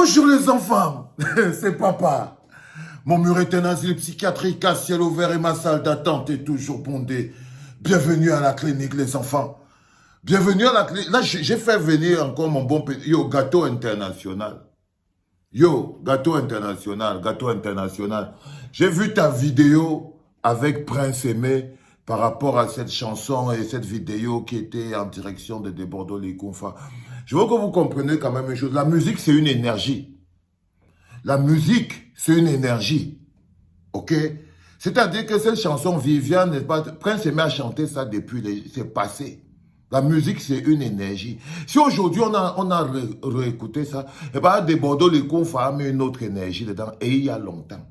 Bonjour les enfants, c'est papa. Mon mur est un asile psychiatrique à ciel ouvert et ma salle d'attente est toujours bondée. Bienvenue à la clinique les enfants. Bienvenue à la clinique. Là, j'ai fait venir encore mon bon petit... Yo, gâteau international. Yo, gâteau international, gâteau international. J'ai vu ta vidéo avec Prince Aimé par rapport à cette chanson et cette vidéo qui était en direction de Bordeaux-les-Confins. Je veux que vous compreniez quand même une chose. La musique, c'est une énergie. La musique, c'est une énergie. OK? C'est-à-dire que cette chanson, Viviane, n'est pas... Prince Aimé a chanté ça depuis... C'est passé. La musique, c'est une énergie. Si aujourd'hui, on a réécouté ça, eh bien, des Bordeaux-les-Confins a mis une autre énergie dedans. Et il y a longtemps.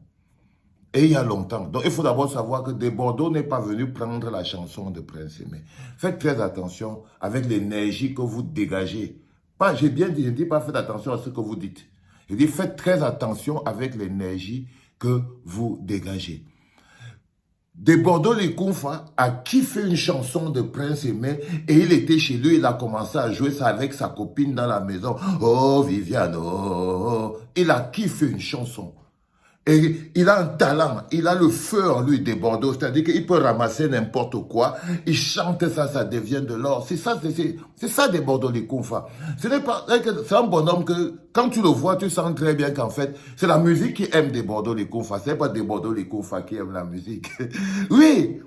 Et il y a longtemps. Donc, il faut d'abord savoir que Des Bordeaux n'est pas venu prendre la chanson de Prince Aimé. Faites très attention avec l'énergie que vous dégagez. Pas, j'ai bien dit, je ne dis pas faites attention à ce que vous dites. Je dis faites très attention avec l'énergie que vous dégagez. Des Bordeaux-les-Confins a kiffé une chanson de Prince Aimé et il était chez lui, il a commencé à jouer ça avec sa copine dans la maison. Oh Viviane, oh. Il a kiffé une chanson. Et il a un talent, il a le feu en lui Des Bordeaux, c'est-à-dire qu'il peut ramasser n'importe quoi, il chante ça, ça devient de l'or. C'est ça Des Bordeaux-les-Confins. C'est un bonhomme que, quand tu le vois, tu sens très bien qu'en fait, c'est la musique qui aime Des Bordeaux-les-Confins, c'est pas Des Bordeaux-les-Confins qui aime la musique. Oui,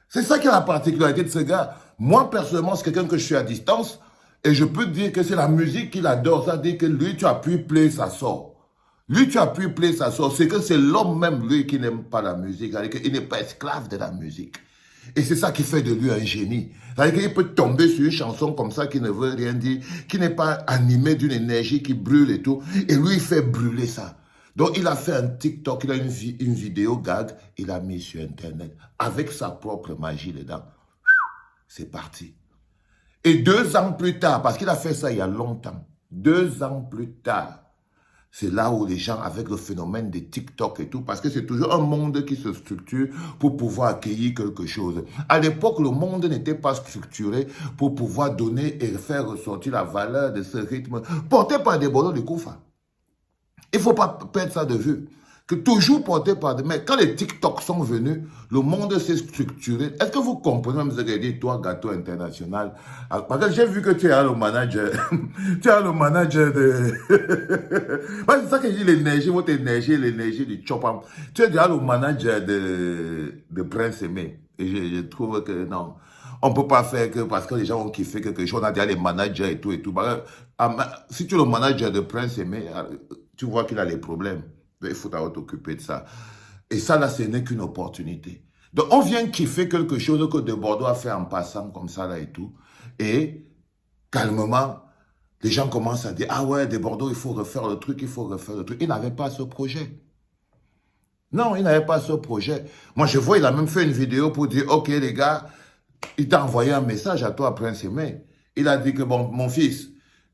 c'est ça qui est la particularité de ce gars. Moi, personnellement, c'est quelqu'un que je suis à distance, et je peux te dire que c'est la musique qu'il adore, c'est-à-dire que lui, tu appuies play, ça sort. Lui, tu appuies play, ça sort. C'est que c'est l'homme même, lui, qui n'aime pas la musique. C'est-à-dire qu'il n'est pas esclave de la musique. Et c'est ça qui fait de lui un génie. C'est-à-dire qu'il peut tomber sur une chanson comme ça qui ne veut rien dire, qui n'est pas animée d'une énergie qui brûle et tout. Et lui, il fait brûler ça. Donc, il a fait un TikTok, il a une vidéo gag, il a mis sur Internet avec sa propre magie dedans. C'est parti. Et 2 ans plus tard, parce qu'il a fait ça il y a longtemps, 2 ans plus tard, c'est là où les gens, avec le phénomène des TikTok et tout, parce que c'est toujours un monde qui se structure pour pouvoir accueillir quelque chose. À l'époque, le monde n'était pas structuré pour pouvoir donner et faire ressortir la valeur de ce rythme porté par Des Bordeaux-les-Confins. Il ne faut pas perdre ça de vue. Que toujours porté par des... Mais quand les TikTok sont venus, le monde s'est structuré. Est-ce que vous comprenez, même ce que dit, toi, gâteau international? Parce que j'ai vu que tu es le manager. Tu es le manager de... C'est ça que je dis, l'énergie, votre énergie, l'énergie du Chopin. Tu es déjà le manager de Prince Aimé. Et je trouve que non. On ne peut pas faire que parce que les gens ont kiffé quelque chose, on a déjà les managers et tout et tout. Si tu es le manager de Prince Aimé, tu vois qu'il a les problèmes. Il faut t'occuper de ça. Et ça, là, ce n'est qu'une opportunité. Donc, on vient kiffer quelque chose que Des Bordeaux a fait en passant comme ça, là, et tout. Et, calmement, les gens commencent à dire, ah ouais, Des Bordeaux, il faut refaire le truc, il faut refaire le truc. Il n'avait pas ce projet. Non, il n'avait pas ce projet. Moi, je vois, il a même fait une vidéo pour dire, ok, les gars, il t'a envoyé un message à toi, Prince Aimé. Il a dit que, bon, mon fils,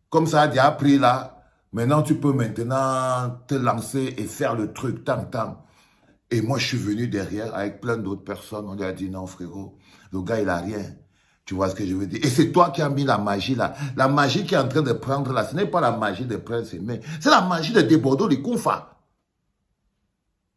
comme ça a déjà appris là, maintenant, tu peux maintenant te lancer et faire le truc tant. Et moi, je suis venu derrière avec plein d'autres personnes. On lui a dit, non, frérot, le gars, il a rien. Tu vois ce que je veux dire? Et c'est toi qui as mis la magie là. La magie qui est en train de prendre là, ce n'est pas la magie de Prince Aimé. C'est la magie de Des Bordeaux-les-Confins.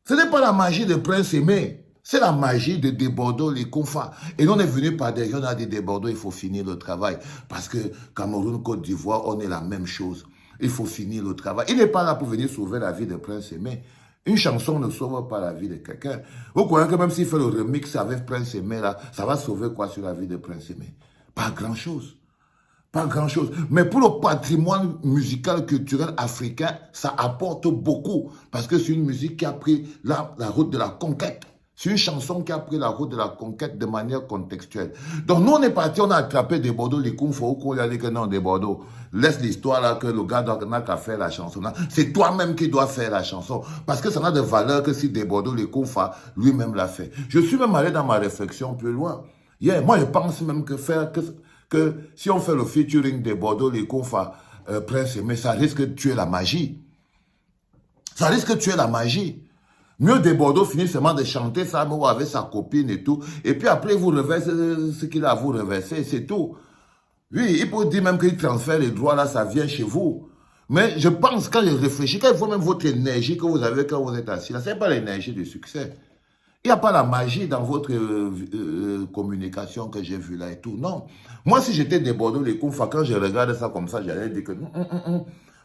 Ce n'est pas la magie de Prince Aimé. C'est la magie de Des Bordeaux-les-Confins. Et nous, on est venu par derrière, on a dit Des Bordeaux, il faut finir le travail. Parce que Cameroun, Côte d'Ivoire, on est la même chose. Il faut finir le travail. Il n'est pas là pour venir sauver la vie de Prince Aimé. Une chanson ne sauve pas la vie de quelqu'un. Vous croyez que même s'il fait le remix avec Prince Aimé, là, ça va sauver quoi sur la vie de Prince Aimé? Pas grand-chose. Pas grand-chose. Mais pour le patrimoine musical, culturel africain, ça apporte beaucoup. Parce que c'est une musique qui a pris la route de la conquête. C'est une chanson qui a pris la route de la conquête de manière contextuelle. Donc nous, on est parti, on a attrapé Des Bordeaux-les-Confins, on a dit que non, Des Bordeaux, laisse l'histoire là, que le gars n'a qu'à faire la chanson. C'est toi-même qui dois faire la chanson. Parce que ça n'a de valeur que si Des Bordeaux-les-Confins lui-même l'a fait. Je suis même allé dans ma réflexion plus loin. Moi, je pense même que si on fait le featuring Des Bordeaux-les-Confins, Prince Aimé, ça risque de tuer la magie. Ça risque de tuer la magie. Mieux Des Bordeaux finit seulement de chanter ça avec sa copine et tout. Et puis après, vous reversez ce qu'il a à vous reverser, c'est tout. Oui, il peut dire même qu'il transfère les droits là, ça vient chez vous. Mais je pense, quand je réfléchis, quand je vois même votre énergie que vous avez quand vous êtes assis là, ce n'est pas l'énergie du succès. Il n'y a pas la magie dans votre communication que j'ai vue là et tout. Non. Moi, si j'étais des Bordeaux, les Koumfa, quand je regarde ça comme ça, j'allais dire que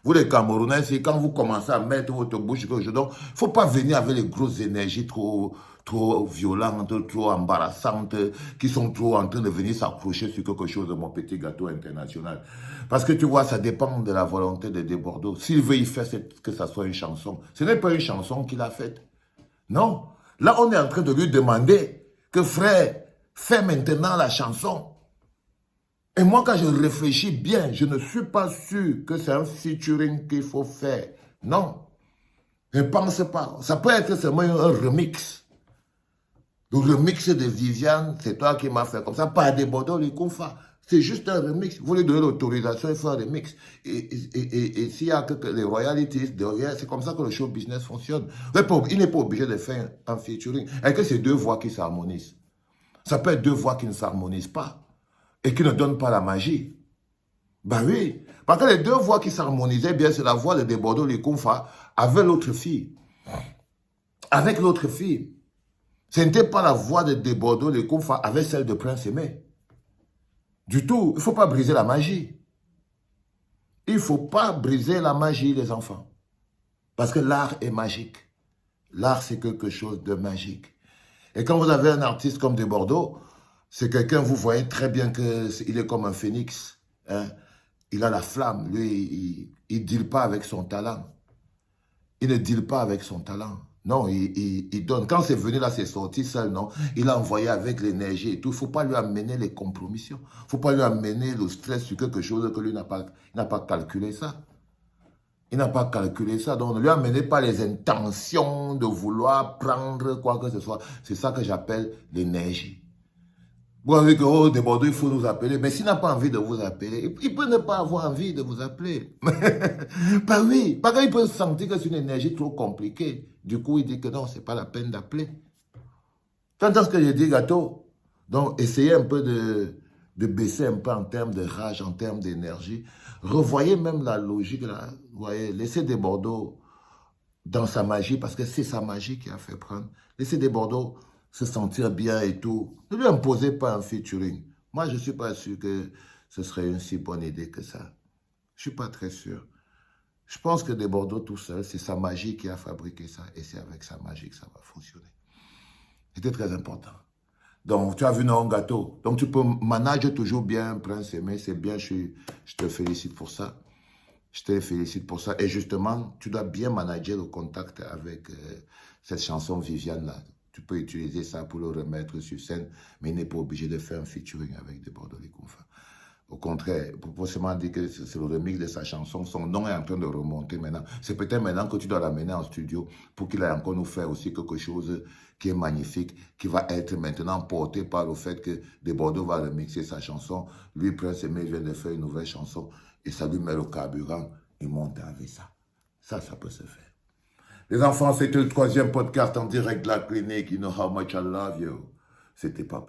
vous les Camerounais, c'est quand vous commencez à mettre votre bouche, donc il ne faut pas venir avec les grosses énergies trop violentes, trop embarrassantes, qui sont trop en train de venir s'accrocher sur quelque chose de mon petit gâteau international. Parce que tu vois, ça dépend de la volonté de Bordeaux. S'il veut y faire que ça soit une chanson, ce n'est pas une chanson qu'il a faite. Non. Là, on est en train de lui demander que frère, fais maintenant la chanson. Et moi, quand je réfléchis bien, je ne suis pas sûr que c'est un featuring qu'il faut faire. Non. Je ne pense pas. Ça peut être seulement un remix. Le remix de Viviane, c'est toi qui m'as fait comme ça. Pas des Bordeaux, les Koumfa. C'est juste un remix. Vous lui donnez l'autorisation, il faut un remix. Et s'il y a que les royalties derrière, c'est comme ça que le show business fonctionne. Il n'est pas obligé de faire un featuring. Et que c'est deux voix qui s'harmonisent. Ça peut être deux voix qui ne s'harmonisent pas. Et qui ne donnent pas la magie. Ben oui. Parce que les deux voix qui s'harmonisaient bien, c'est la voix de Bordeaux, les Koumfa, avec l'autre fille. Avec l'autre fille. Ce n'était pas la voix de Bordeaux, les Koumfa, avec celle de Prince Aimé. Du tout, il ne faut pas briser la magie. Il ne faut pas briser la magie, les enfants. Parce que l'art est magique. L'art, c'est quelque chose de magique. Et quand vous avez un artiste comme de Bordeaux, c'est quelqu'un, vous voyez très bien qu'il est comme un phénix. Hein? Il a la flamme. Lui, il ne deal pas avec son talent. Il ne deal pas avec son talent. Non, il donne. Quand c'est venu là, c'est sorti seul, non. Il a envoyé avec l'énergie et tout. Il ne faut pas lui amener les compromissions. Il ne faut pas lui amener le stress sur quelque chose que lui n'a pas calculé ça. Il n'a pas calculé ça. Donc, ne lui amenez pas les intentions de vouloir prendre quoi que ce soit. C'est ça que j'appelle l'énergie. Vous avez dit que, oh, de Bordeaux, il faut nous appeler. Mais s'il n'a pas envie de vous appeler, il peut ne pas avoir envie de vous appeler. Bah oui, parce qu'il peut sentir que c'est une énergie trop compliquée. Du coup, il dit que non, c'est pas la peine d'appeler. Quand est-ce que j'ai dit gâteau? Donc, essayez un peu de baisser un peu en termes de rage, en termes d'énergie. Revoyez même la logique, là. Vous voyez, laissez des Bordeaux dans sa magie, parce que c'est sa magie qui a fait prendre. Laissez des Bordeaux se sentir bien et tout. Ne lui imposez pas un featuring. Moi, je ne suis pas sûr que ce serait une si bonne idée que ça. Je ne suis pas très sûr. Je pense que des Bordeaux tout seul, c'est sa magie qui a fabriqué ça. Et c'est avec sa magie que ça va fonctionner. C'était très important. Donc, tu as vu non gâteau. Donc, tu peux manager toujours bien Prince Aimé. C'est bien, je te félicite pour ça. Je te félicite pour ça. Et justement, tu dois bien manager le contact avec cette chanson Viviane-là. Tu peux utiliser ça pour le remettre sur scène, mais il n'est pas obligé de faire un featuring avec des Bordeaux les Koumfa. Au contraire, pour seulement dire que c'est le remix de sa chanson, son nom est en train de remonter maintenant. C'est peut-être maintenant que tu dois l'amener en studio pour qu'il aille encore nous faire aussi quelque chose qui est magnifique, qui va être maintenant porté par le fait que des Bordeaux va remixer sa chanson. Lui, Prince Aimé vient de faire une nouvelle chanson et ça lui met le carburant, il monte avec ça. Ça peut se faire. Les enfants, c'était le 3e podcast en direct de la clinique. You know how much I love you. C'était pas